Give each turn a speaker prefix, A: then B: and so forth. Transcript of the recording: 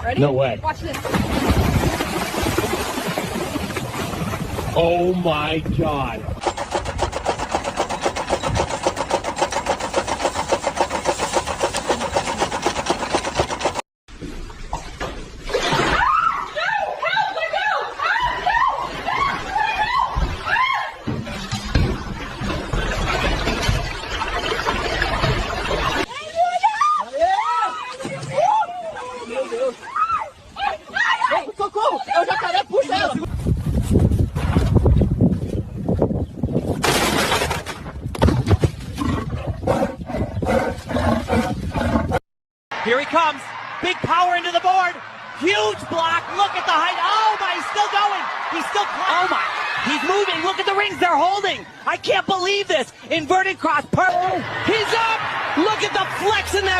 A: Ready?
B: No way.
A: Watch this.
B: Oh my God.
C: Socorro! É o jacaré, puxa ela!
D: Here he comes. Big power into the board. Huge block. Look at the height. Oh my, he's still going. He's still climbing. Oh my, he's moving. Look at the rings they're holding. I can't believe this. Inverted cross. He's up. Look at the flex in that.